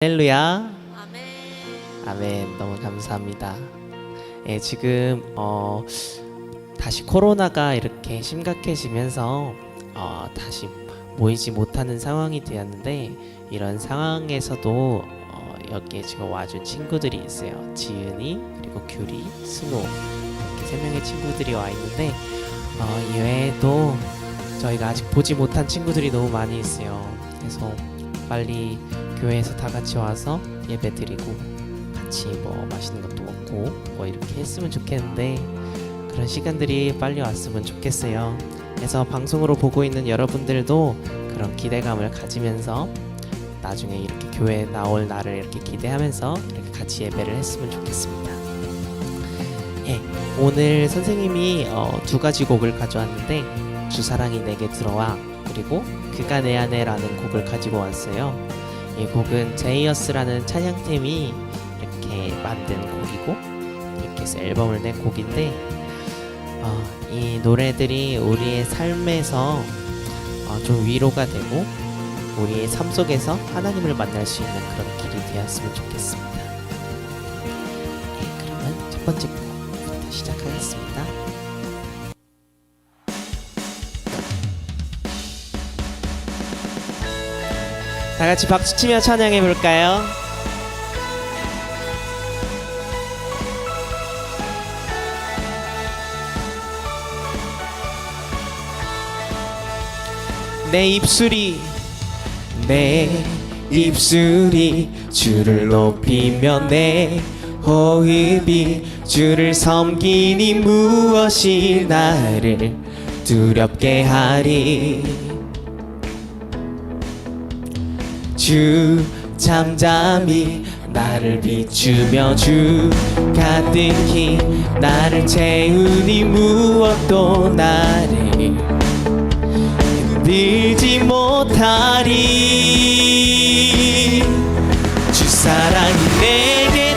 할렐루야. 아멘. 아멘. 너무 감사합니다. 지금 다시 코로나가 이렇게 심각해지면서 다시 모이지 못하는 상황이 되었는데, 이런 상황에서도 여기에 지금 와준 친구들이 있어요. 지은이, 그리고 규리, 승우, 이렇게 3명의 친구들이 와 있는데, 이외에도 저희가 아직 보지 못한 친구들이 너무 많이 있어요. 그래서 빨리 교회에서 다 같이 와서 예배 드리고 같이 맛있는 것도 먹고 이렇게 했으면 좋겠는데, 그런 시간들이 빨리 왔으면 좋겠어요. 그래서 방송으로 보고 있는 여러분들도 그런 기대감을 가지면서 나중에 이렇게 교회에 나올 날을 이렇게 기대하면서 이렇게 같이 예배를 했으면 좋겠습니다. 오늘 선생님이 2가지 곡을 가져왔는데, 주사랑이 내게 들어와, 그리고 그가 내 안에라는 곡을 가지고 왔어요. 이 곡은 제이어스라는 찬양팀이 이렇게 만든 곡이고, 이렇게 해서 앨범을 낸 곡인데, 이 노래들이 우리의 삶에서 좀 위로가 되고, 우리의 삶 속에서 하나님을 만날 수 있는 그런 길이 되었으면 좋겠습니다. 그러면 첫 번째 곡부터 시작하겠습니다. 다 같이 박수치며 찬양해 볼까요? 내 입술이 주를 높이며, 내 호흡이 주를 섬기니 무엇이 나를 두렵게 하리. 주 잠잠히 나를 비추며, 주 가득히 나를 채우니 무엇도 나를 흔들지 못하리. 주 사랑이 내게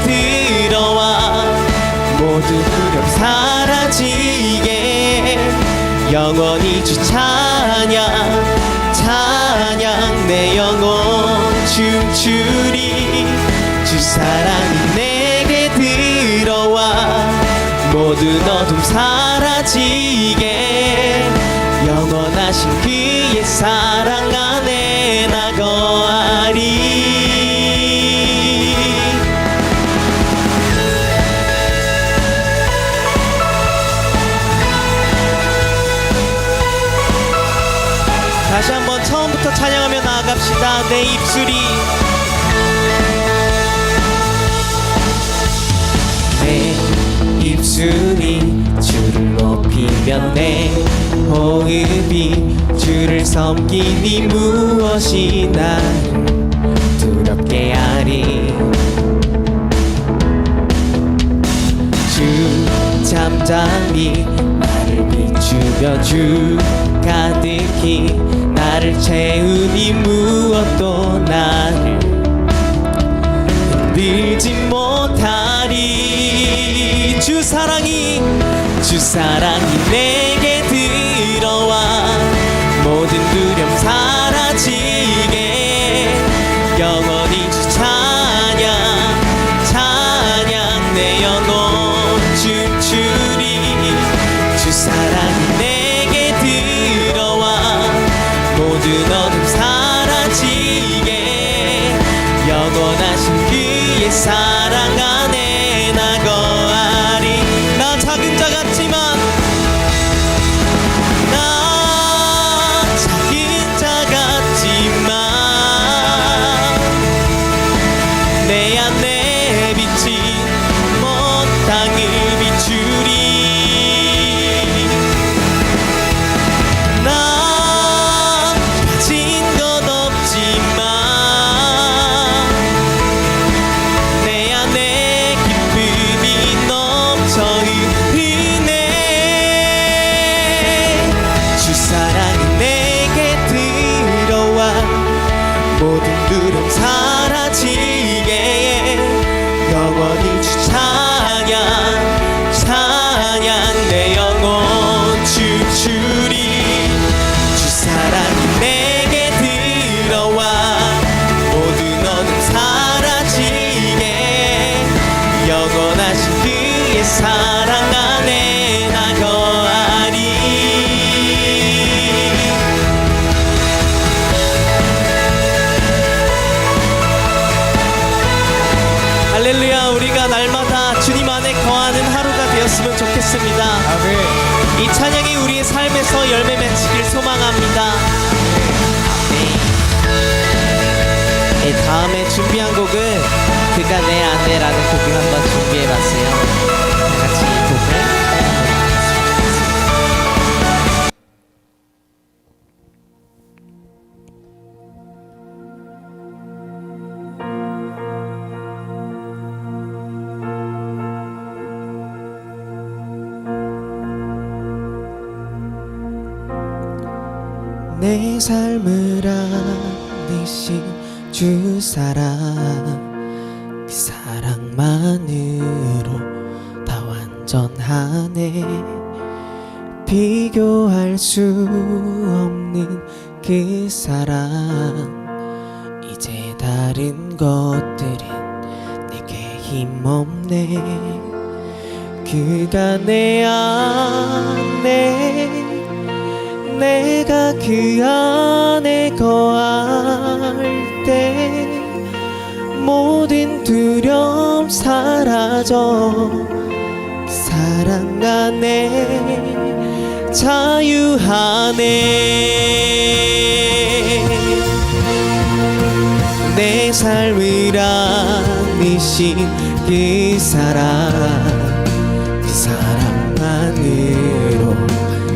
들어와 모든 두려움 사라지게, 영원히 주 찬양 내 영혼 춤추리. 주 사랑이 내게 들어와 모든 어둠 사라지게, 영원하신 그의 사랑 안에 나 거하리. 다시 한번 처음부터 찬양하며 나아갑시다. 내 입술이 주를 높이며, 내 호흡이 주를 섬기니 무엇이 나를 두렵게 하리. 주 잠잠히 나를 비추며, 주 가득히 나를 채우니 무엇도 나를 흔들지 못하리. 주 사랑이 내게 들어와 모든 두려움 사라지게, 영원히 주 찬양 내 영혼 춤추리. 주 사랑이 내게 들어와 모든 어둠 사라지게, 영원하신 그의 사랑 안에 나 거하리. 나 작은 자 같지만, 나 작은 자 같지만 내 안에 빛이 먼 땅을 비추리. 나 가진 것 없지만 내 사랑 안에 나 거하리. 할렐루야. 우리가 날마다 주님 안에 거하는 하루가 되었으면 좋겠습니다. 아멘. 이 찬양이 우리의 삶에서 열매 맺히길 소망합니다. 네, 다음에 준비한 곡은 그가 내 안에라는 곡을 한번 준비해봤어요. 다 같이 이 곡을 내 삶을 안으신 주 사랑, 그 사랑만으로 다 완전하네. 비교할 수 없는 그 사랑, 이제 다른 것들은 내게 힘없네. 그가 내 안에, 내가 그 안에 거할 때 모든 두려움 사라져. 그 사랑 안에 자유하네. 내 삶을 안으신 그 사랑만으로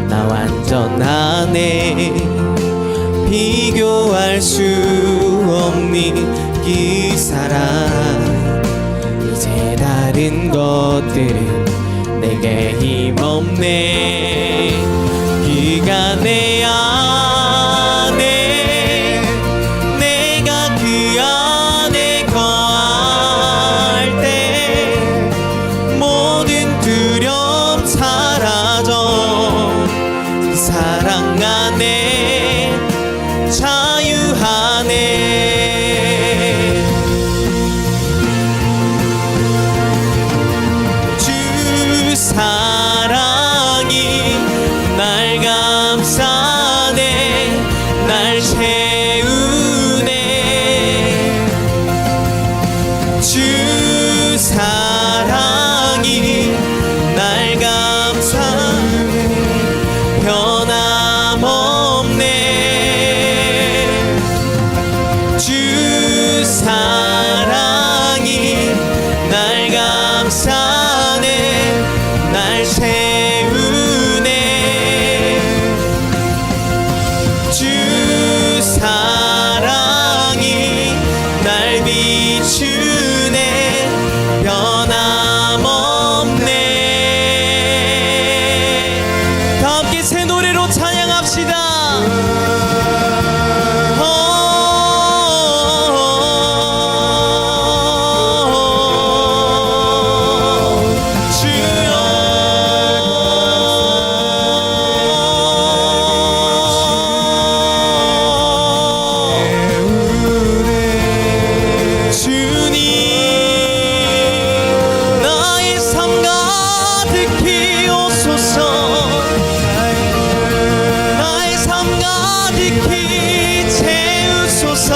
나 완전하네. 비교할 수 없는 그 사랑, 이제 다른 것들은 내게 힘없네. 그가 내 안에, 내가 그 안에 거할 때 모든 두려움 사라져. 사랑 안에 자유하네. 주 사랑이 날 감싸네. 날 채우네. 주 사랑이 날 감싸네. 변함없네. 주 사랑이 날 감싸네. 날 채우네. 주 사랑이 날 비추네. 변함없네. 다 함께 새 노래로 찬양합시다. 나의 삶 가득히 오소서. 나의 삶 가득히 채우소서.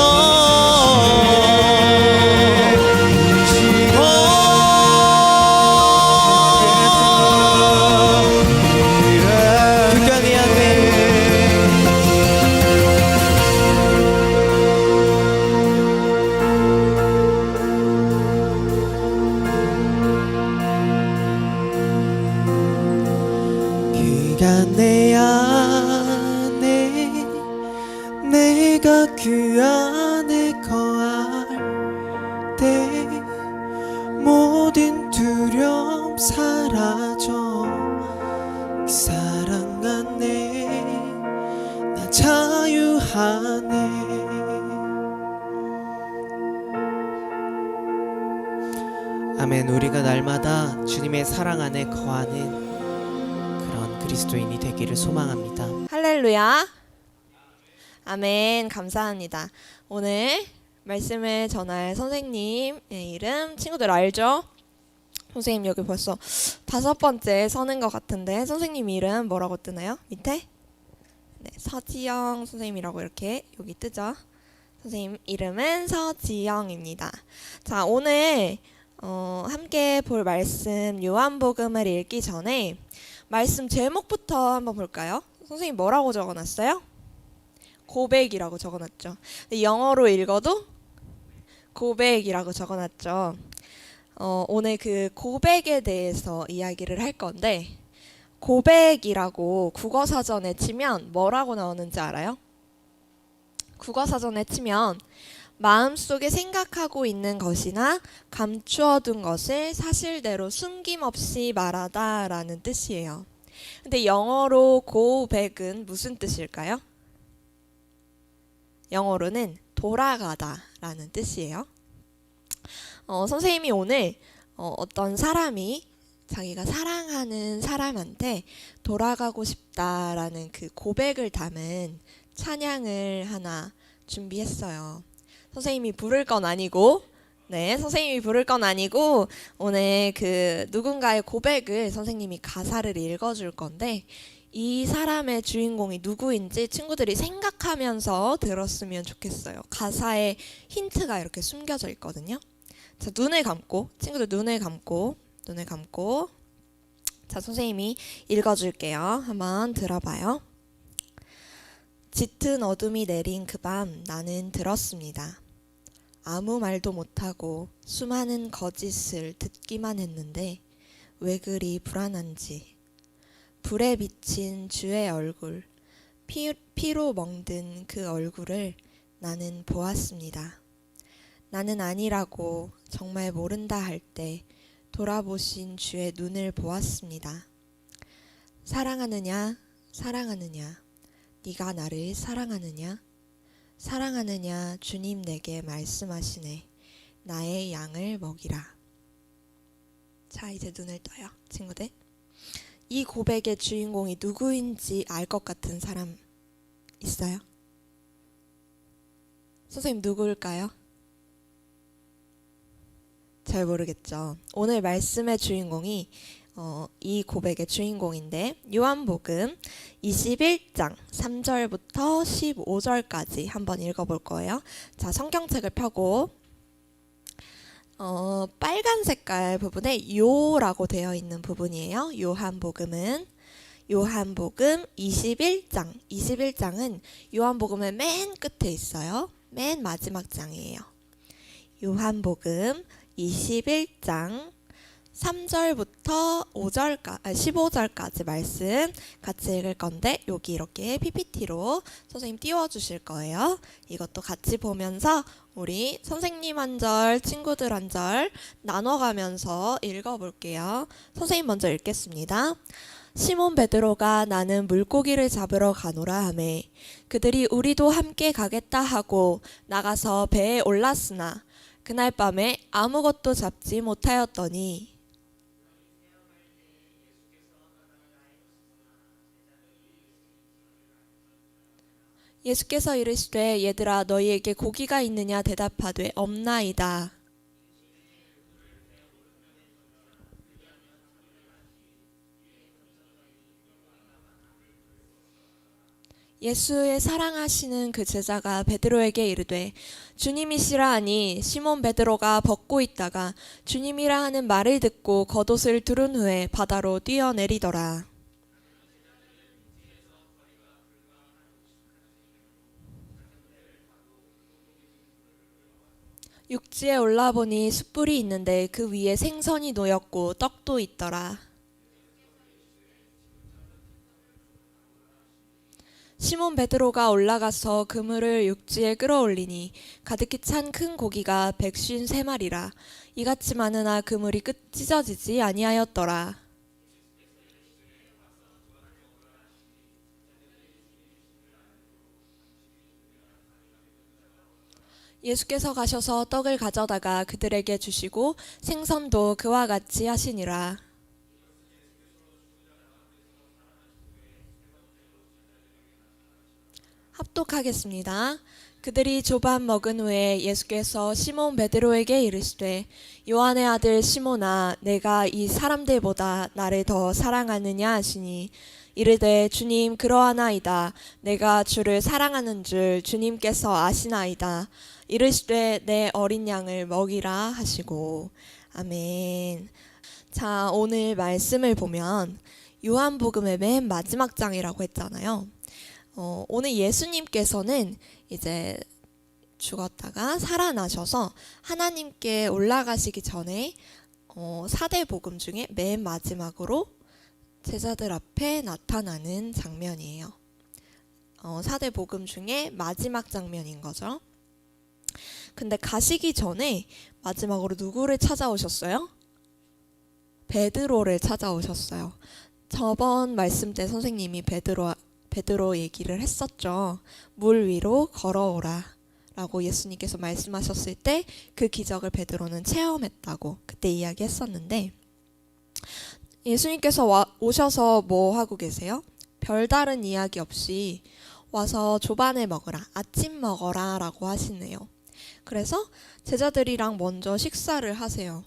그가 내 안에, 그가 내 안에, 내가 그 안에 거할 때 모든 두려움 사라져. 그 사랑 안에 나 자유하네. 아멘. 우리가 날마다 주님의 사랑 안에 거하는 그런 그리스도인이 되기를 소망합니다. 할렐루야. 아멘. 감사합니다. 오늘 말씀을 전할 선생님의 이름 친구들 알죠? 선생님 여기 벌써 5번째 서는 것 같은데 선생님 이름 뭐라고 뜨나요? 밑에? 네, 서지영 선생님이라고 이렇게 여기 뜨죠. 선생님 이름은 서지영입니다. 자, 오늘 함께 볼 말씀 요한복음을 읽기 전에 말씀 제목부터 한번 볼까요? 선생님 뭐라고 적어놨어요? 고백이라고 적어놨죠. 근데 영어로 읽어도 고백이라고 적어놨죠. 오늘 그 고백에 대해서 이야기를 할 건데 고백이라고 국어사전에 치면 뭐라고 나오는지 알아요? 국어사전에 치면 마음속에 생각하고 있는 것이나 감추어둔 것을 사실대로 숨김없이 말하다 라는 뜻이에요. 근데 영어로 고백은 무슨 뜻일까요? 영어로는 돌아가다 라는 뜻이에요. 선생님이 오늘 어떤 사람이 자기가 사랑하는 사람한테 돌아가고 싶다라는 그 고백을 담은 찬양을 하나 준비했어요. 선생님이 부를 건 아니고, 네, 선생님이 부를 건 아니고 오늘 그 누군가의 고백을 선생님이 가사를 읽어줄 건데 이 사람의 주인공이 누구인지 친구들이 생각하면서 들었으면 좋겠어요. 가사에 힌트가 이렇게 숨겨져 있거든요. 자, 눈을 감고, 친구들 눈을 감고. 자, 선생님이 읽어줄게요. 한번 들어봐요. 짙은 어둠이 내린 그 밤 나는 들었습니다. 아무 말도 못하고 수많은 거짓을 듣기만 했는데 왜 그리 불안한지. 불에 비친 주의 얼굴, 피로 멍든 그 얼굴을 나는 보았습니다. 나는 아니라고 정말 모른다 할 때 돌아보신 주의 눈을 보았습니다. 사랑하느냐, 사랑하느냐, 네가 나를 사랑하느냐, 사랑하느냐 주님 내게 말씀하시네. 나의 양을 먹이라. 자, 이제 눈을 떠요, 친구들. 이 고백의 주인공이 누구인지 알 것 같은 사람 있어요? 선생님 누구일까요? 잘 모르겠죠. 오늘 말씀의 주인공이 이 고백의 주인공인데 요한복음 21장 3절부터 15절까지 한번 읽어볼 거예요. 자, 성경책을 펴고 빨간 색깔 부분에 요라고 되어 있는 부분이에요. 요한복음 21장은 요한복음의 맨 끝에 있어요. 맨 마지막 장이에요. 요한복음 21장 3절부터 15절까지 말씀 같이 읽을 건데 여기 이렇게 PPT로 선생님 띄워주실 거예요. 이것도 같이 보면서 우리 선생님 한 절, 친구들 한 절 나눠가면서 읽어볼게요. 선생님 먼저 읽겠습니다. 시몬 베드로가 나는 물고기를 잡으러 가노라 하매 그들이 우리도 함께 가겠다 하고 나가서 배에 올랐으나 그날 밤에 아무것도 잡지 못하였더니 예수께서 이르시되 얘들아 너희에게 고기가 있느냐 대답하되 없나이다. 예수의 사랑하시는 그 제자가 베드로에게 이르되 주님이시라 하니 시몬 베드로가 벗고 있다가 주님이라 하는 말을 듣고 겉옷을 두른 후에 바다로 뛰어내리더라. 육지에 올라보니 숯불이 있는데 그 위에 생선이 놓였고 떡도 있더라. 시몬 베드로가 올라가서 그물을 육지에 끌어올리니 가득히 찬 큰 고기가 153마리라. 이같이 많으나 그물이 찢어지지 아니하였더라. 예수께서 가셔서 떡을 가져다가 그들에게 주시고 생선도 그와 같이 하시니라. 합독하겠습니다. 그들이 조반 먹은 후에 예수께서 시몬 베드로에게 이르시되 요한의 아들 시몬아 내가 이 사람들보다 나를 더 사랑하느냐 하시니 이르되 주님 그러하나이다. 내가 주를 사랑하는 줄 주님께서 아시나이다. 이르시되 내 어린 양을 먹이라 하시고. 아멘. 자, 오늘 말씀을 보면 요한복음의 맨 마지막 장이라고 했잖아요. 오늘 예수님께서는 이제 죽었다가 살아나셔서 하나님께 올라가시기 전에 4대 복음 중에 맨 마지막으로 제자들 앞에 나타나는 장면이에요. 4대 복음 중에 마지막 장면인 거죠. 근데 가시기 전에 마지막으로 누구를 찾아오셨어요? 베드로를 찾아오셨어요. 저번 말씀 때 선생님이 베드로 얘기를 했었죠. 물 위로 걸어오라 라고 예수님께서 말씀하셨을 때 그 기적을 베드로는 체험했다고 그때 이야기했었는데, 예수님께서 오셔서 뭐 하고 계세요? 별다른 이야기 없이 와서 조반을 먹으라, 아침 먹어라 라고 하시네요. 그래서 제자들이랑 먼저 식사를 하세요.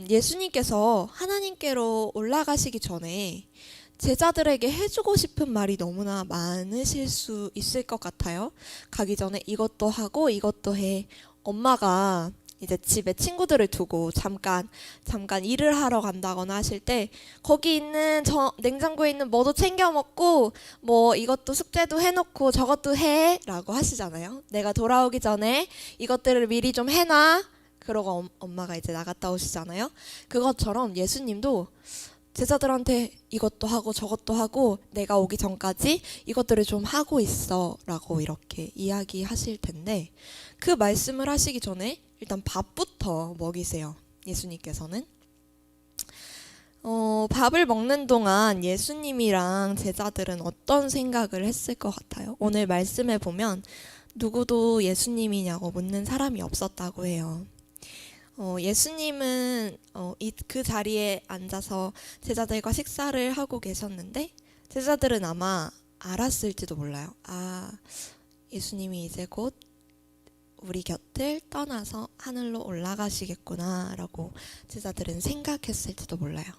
예수님께서 하나님께로 올라가시기 전에 제자들에게 해주고 싶은 말이 너무나 많으실 수 있을 것 같아요. 가기 전에 이것도 하고 이것도 해. 엄마가 이제 집에 친구들을 두고 잠깐 일을 하러 간다거나 하실 때 거기 있는 냉장고에 있는 뭐도 챙겨 먹고 뭐 이것도 숙제도 해놓고 저것도 해 라고 하시잖아요. 내가 돌아오기 전에 이것들을 미리 좀 해놔. 그러고 엄마가 이제 나갔다 오시잖아요. 그것처럼 예수님도 제자들한테 이것도 하고 저것도 하고 내가 오기 전까지 이것들을 좀 하고 있어 라고 이렇게 이야기하실 텐데, 그 말씀을 하시기 전에 일단 밥부터 먹이세요. 예수님께서는 밥을 먹는 동안 예수님이랑 제자들은 어떤 생각을 했을 것 같아요? 오늘 말씀에 보면 누구도 예수님이냐고 묻는 사람이 없었다고 해요. 예수님은 그 자리에 앉아서 제자들과 식사를 하고 계셨는데 제자들은 아마 알았을지도 몰라요. 아, 예수님이 이제 곧 우리 곁을 떠나서 하늘로 올라가시겠구나 라고 제자들은 생각했을지도 몰라요.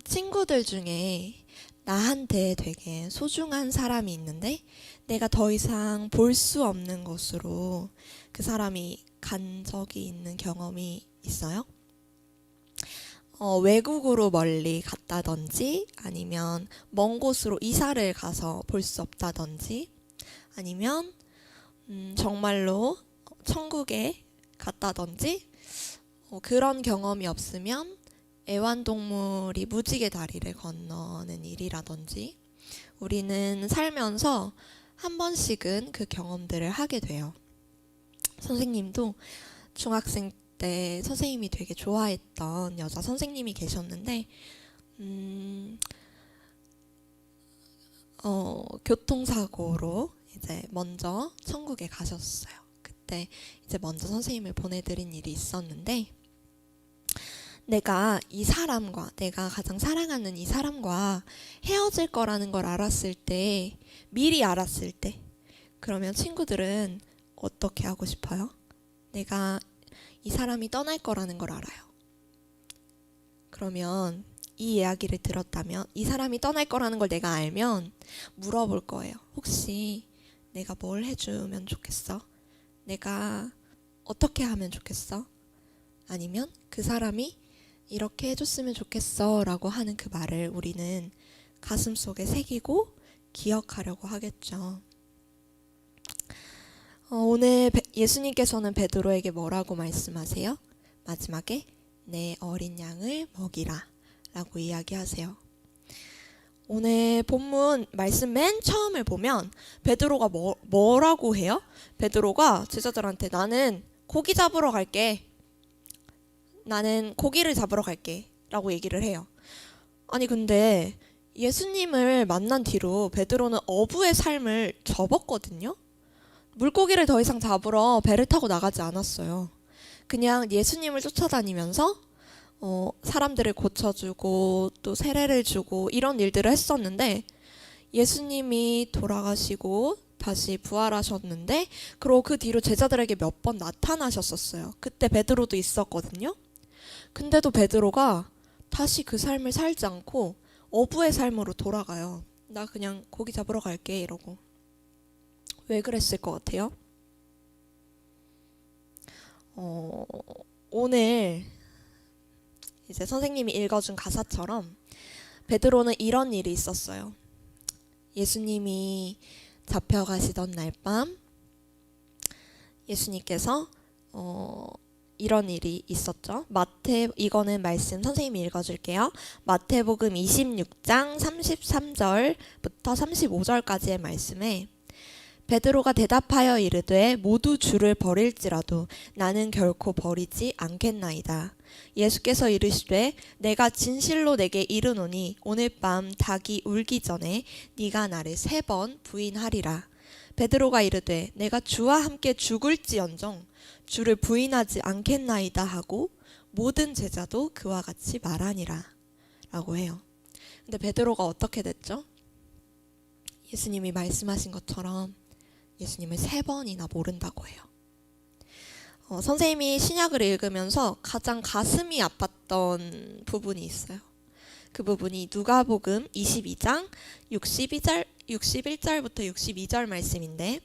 친구들 중에 나한테 되게 소중한 사람이 있는데 내가 더 이상 볼 수 없는 곳으로 그 사람이 간 적이 있는 경험이 있어요? 외국으로 멀리 갔다든지 아니면 먼 곳으로 이사를 가서 볼 수 없다든지 아니면 정말로 천국에 갔다든지 그런 경험이 없으면 애완동물이 무지개 다리를 건너는 일이라든지 우리는 살면서 한 번씩은 그 경험들을 하게 돼요. 선생님도 중학생 때 선생님이 되게 좋아했던 여자 선생님이 계셨는데 교통사고로 이제 먼저 천국에 가셨어요. 그때 이제 먼저 선생님을 보내드린 일이 있었는데, 내가 이 사람과 내가 가장 사랑하는 이 사람과 헤어질 거라는 걸 알았을 때, 미리 알았을 때, 그러면 친구들은 어떻게 하고 싶어요? 내가 이 사람이 떠날 거라는 걸 알아요. 그러면 이 이야기를 들었다면, 이 사람이 떠날 거라는 걸 내가 알면 물어볼 거예요. 혹시 내가 뭘 해주면 좋겠어? 내가 어떻게 하면 좋겠어? 아니면 그 사람이 이렇게 해줬으면 좋겠어 라고 하는 그 말을 우리는 가슴속에 새기고 기억하려고 하겠죠. 오늘 예수님께서는 베드로에게 뭐라고 말씀하세요? 마지막에 내 어린 양을 먹이라 라고 이야기하세요. 오늘 본문 말씀 맨 처음을 보면 베드로가 뭐라고 해요? 베드로가 제자들한테 나는 고기 잡으러 갈게. 나는 고기를 잡으러 갈게 라고 얘기를 해요. 아니 근데 예수님을 만난 뒤로 베드로는 어부의 삶을 접었거든요. 물고기를 더 이상 잡으러 배를 타고 나가지 않았어요. 그냥 예수님을 쫓아다니면서 사람들을 고쳐주고 또 세례를 주고 이런 일들을 했었는데, 예수님이 돌아가시고 다시 부활하셨는데, 그리고 그 뒤로 제자들에게 몇 번 나타나셨었어요. 그때 베드로도 있었거든요. 근데도 베드로가 다시 그 삶을 살지 않고 어부의 삶으로 돌아가요. 나 그냥 고기 잡으러 갈게 이러고. 왜 그랬을 것 같아요? 오늘 이제 선생님이 읽어준 가사처럼 베드로는 이런 일이 있었어요. 예수님이 잡혀가시던 날 밤 예수님께서 이런 일이 있었죠. 이거는 말씀 선생님이 읽어줄게요. 마태복음 26장 33절부터 35절까지의 말씀에 베드로가 대답하여 이르되 모두 주를 버릴지라도 나는 결코 버리지 않겠나이다. 예수께서 이르시되 내가 진실로 내게 이르노니 오늘 밤 닭이 울기 전에 네가 나를 3번 부인하리라. 베드로가 이르되 내가 주와 함께 죽을지언정 주를 부인하지 않겠나이다 하고 모든 제자도 그와 같이 말하니라 라고 해요. 근데 베드로가 어떻게 됐죠? 예수님이 말씀하신 것처럼 예수님을 3번이나 모른다고 해요. 선생님이 신약을 읽으면서 가장 가슴이 아팠던 부분이 있어요. 그 부분이 누가복음 22장 61절부터 62절 말씀인데,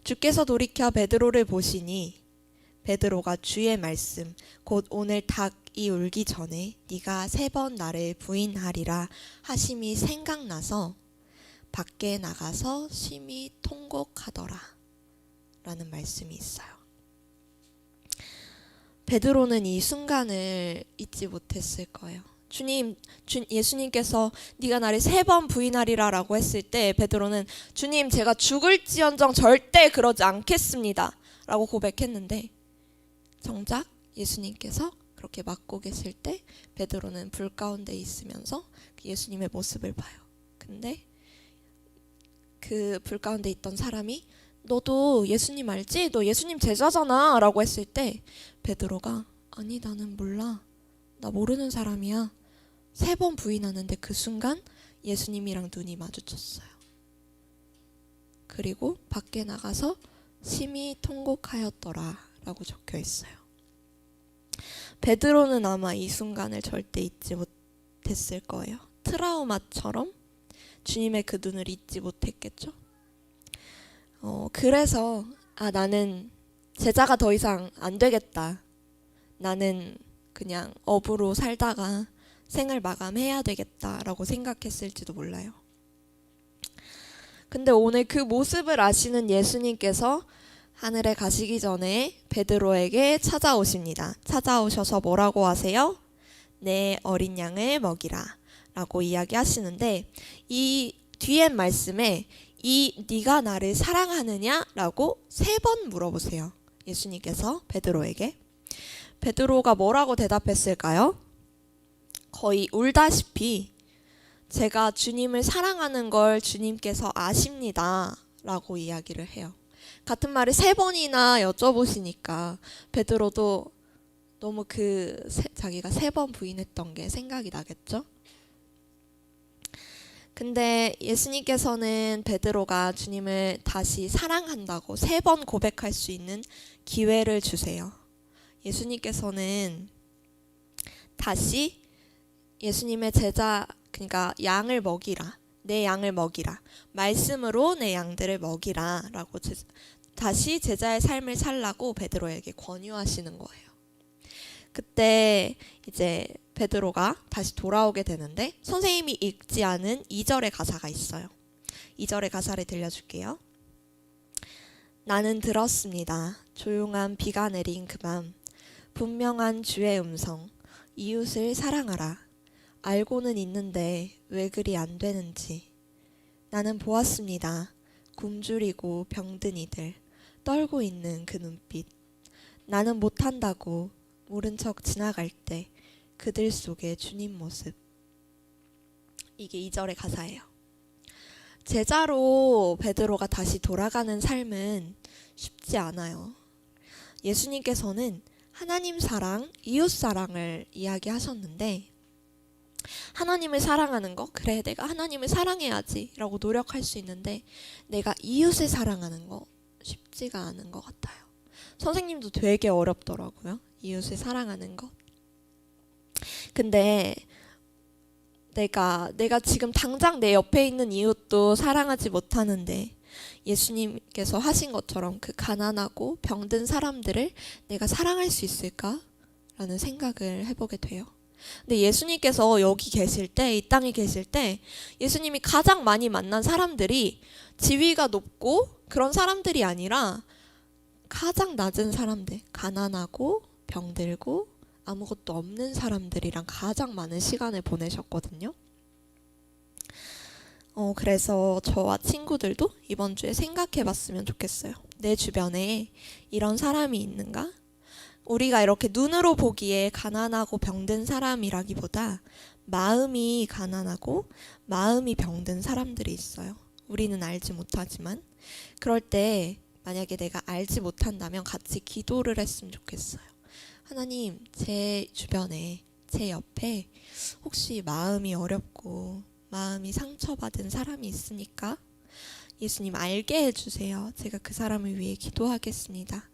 주께서 돌이켜 베드로를 보시니 베드로가 주의 말씀 곧 오늘 닭이 울기 전에 네가 3번 나를 부인하리라 하심이 생각나서 밖에 나가서 심히 통곡하더라 라는 말씀이 있어요. 베드로는 이 순간을 잊지 못했을 거예요. 예수님께서 네가 나를 3번 부인하리라 라고 했을 때 베드로는 주님 제가 죽을지언정 절대 그러지 않겠습니다 라고 고백했는데, 정작 예수님께서 그렇게 막고 계실 때 베드로는 불 가운데 있으면서 예수님의 모습을 봐요. 근데 그 불 가운데 있던 사람이 너도 예수님 알지? 너 예수님 제자잖아 라고 했을 때 베드로가 아니 나는 몰라. 나 모르는 사람이야. 3번 부인하는데 그 순간 예수님이랑 눈이 마주쳤어요. 그리고 밖에 나가서 심히 통곡하였더라 라고 적혀 있어요. 베드로는 아마 이 순간을 절대 잊지 못했을 거예요. 트라우마처럼 주님의 그 눈을 잊지 못했겠죠. 그래서 나는 제자가 더 이상 안 되겠다. 나는 그냥 어부로 살다가 생을 마감해야 되겠다라고 생각했을지도 몰라요. 근데 오늘 그 모습을 아시는 예수님께서 하늘에 가시기 전에 베드로에게 찾아오십니다. 찾아오셔서 뭐라고 하세요? 내 어린 양을 먹이라 라고 이야기하시는데, 이 뒤에 말씀에 네가 나를 사랑하느냐? 라고 3번 물어보세요. 예수님께서 베드로에게. 베드로가 뭐라고 대답했을까요? 거의 울다시피 제가 주님을 사랑하는 걸 주님께서 아십니다 라고 이야기를 해요. 같은 말을 3번이나 여쭤보시니까 베드로도 너무 자기가 3번 부인했던 게 생각이 나겠죠? 근데 예수님께서는 베드로가 주님을 다시 사랑한다고 3번 고백할 수 있는 기회를 주세요. 예수님께서는 다시 예수님의 제자, 그러니까 양을 먹이라, 내 양을 먹이라, 말씀으로 내 양들을 먹이라 라고 다시 제자의 삶을 살라고 베드로에게 권유하시는 거예요. 그때 이제 베드로가 다시 돌아오게 되는데, 선생님이 읽지 않은 2절의 가사가 있어요. 2절의 가사를 들려줄게요. 나는 들었습니다. 조용한 비가 내린 그 밤 분명한 주의 음성, 이웃을 사랑하라. 알고는 있는데 왜 그리 안 되는지. 나는 보았습니다. 굶주리고 병든 이들, 떨고 있는 그 눈빛. 나는 못한다고 모른 척 지나갈 때 그들 속의 주님 모습. 이게 2절의 가사예요. 제자로 베드로가 다시 돌아가는 삶은 쉽지 않아요. 예수님께서는 하나님 사랑, 이웃 사랑을 이야기하셨는데, 하나님을 사랑하는 거, 그래 내가 하나님을 사랑해야지 라고 노력할 수 있는데 내가 이웃을 사랑하는 거 쉽지가 않은 것 같아요. 선생님도 되게 어렵더라고요. 이웃을 사랑하는 것. 근데 내가 지금 당장 내 옆에 있는 이웃도 사랑하지 못하는데 예수님께서 하신 것처럼 그 가난하고 병든 사람들을 내가 사랑할 수 있을까? 라는 생각을 해보게 돼요. 근데 예수님께서 여기 계실 때, 이 땅에 계실 때 예수님이 가장 많이 만난 사람들이 지위가 높고 그런 사람들이 아니라 가장 낮은 사람들, 가난하고 병들고 아무것도 없는 사람들이랑 가장 많은 시간을 보내셨거든요. 그래서 저와 친구들도 이번 주에 생각해 봤으면 좋겠어요. 내 주변에 이런 사람이 있는가? 우리가 이렇게 눈으로 보기에 가난하고 병든 사람이라기보다 마음이 가난하고 마음이 병든 사람들이 있어요. 우리는 알지 못하지만. 그럴 때 만약에 내가 알지 못한다면 같이 기도를 했으면 좋겠어요. 하나님, 제 주변에, 제 옆에 혹시 마음이 어렵고 마음이 상처받은 사람이 있으니까 예수님 알게 해주세요. 제가 그 사람을 위해 기도하겠습니다.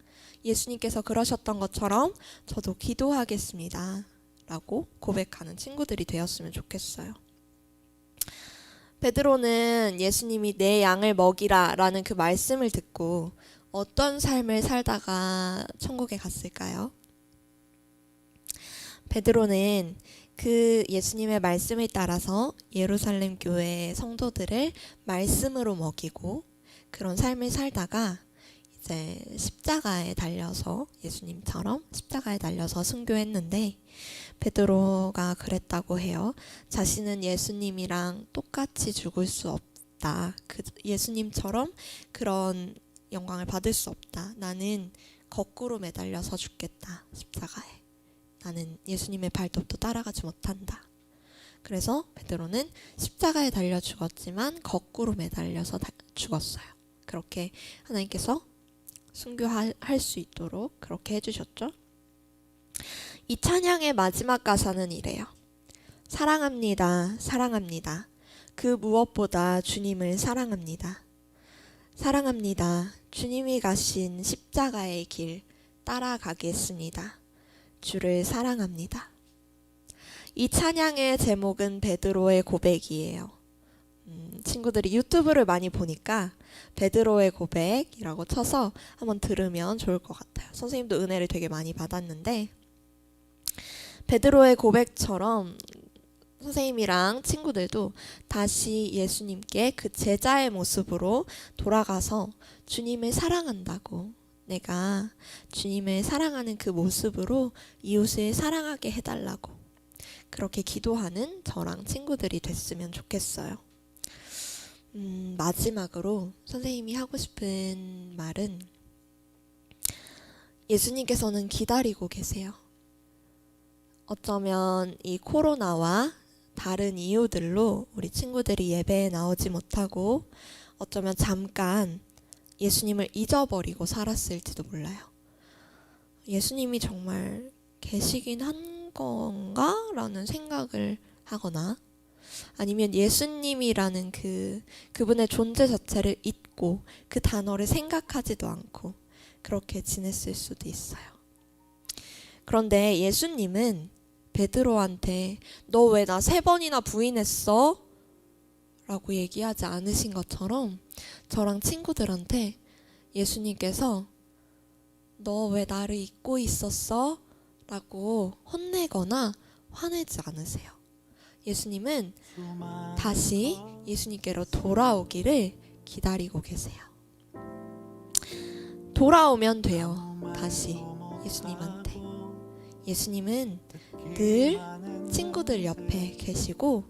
예수님께서 그러셨던 것처럼 저도 기도하겠습니다. 라고 고백하는 친구들이 되었으면 좋겠어요. 베드로는 예수님이 내 양을 먹이라 라는 그 말씀을 듣고 어떤 삶을 살다가 천국에 갔을까요? 베드로는 그 예수님의 말씀을 따라서 예루살렘 교회의 성도들을 말씀으로 먹이고 그런 삶을 살다가 이제 십자가에 달려서 예수님처럼 십자가에 달려서 순교했는데 베드로가 그랬다고 해요. 자신은 예수님이랑 똑같이 죽을 수 없다. 그 예수님처럼 그런 영광을 받을 수 없다. 나는 거꾸로 매달려서 죽겠다. 십자가에. 나는 예수님의 발톱도 따라가지 못한다. 그래서 베드로는 십자가에 달려 죽었지만 거꾸로 매달려서 죽었어요. 그렇게 하나님께서 순교할 수 있도록 그렇게 해주셨죠. 이 찬양의 마지막 가사는 이래요. 사랑합니다. 사랑합니다. 그 무엇보다 주님을 사랑합니다. 사랑합니다. 주님이 가신 십자가의 길 따라가겠습니다. 주를 사랑합니다. 이 찬양의 제목은 베드로의 고백이에요. 친구들이 유튜브를 많이 보니까 베드로의 고백이라고 쳐서 한번 들으면 좋을 것 같아요. 선생님도 은혜를 되게 많이 받았는데 베드로의 고백처럼 선생님이랑 친구들도 다시 예수님께 그 제자의 모습으로 돌아가서 주님을 사랑한다고, 내가 주님을 사랑하는 그 모습으로 이웃을 사랑하게 해달라고 그렇게 기도하는 저랑 친구들이 됐으면 좋겠어요. 마지막으로 선생님이 하고 싶은 말은 예수님께서는 기다리고 계세요. 어쩌면 이 코로나와 다른 이유들로 우리 친구들이 예배에 나오지 못하고 어쩌면 잠깐 예수님을 잊어버리고 살았을지도 몰라요. 예수님이 정말 계시긴 한 건가? 라는 생각을 하거나 아니면 예수님이라는 그분의 존재 자체를 잊고 그 단어를 생각하지도 않고 그렇게 지냈을 수도 있어요. 그런데 예수님은 베드로한테 너 왜 나 3번이나 부인했어? 라고 얘기하지 않으신 것처럼 저랑 친구들한테 예수님께서 너 왜 나를 잊고 있었어? 라고 혼내거나 화내지 않으세요. 예수님은 다시 예수님께로 돌아오기를 기다리고 계세요. 돌아오면 돼요. 다시 예수님한테. 예수님은 늘 친구들 옆에 계시고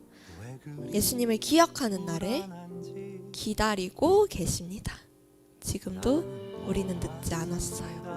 예수님을 기억하는 날을 기다리고 계십니다. 지금도 우리는 늦지 않았어요.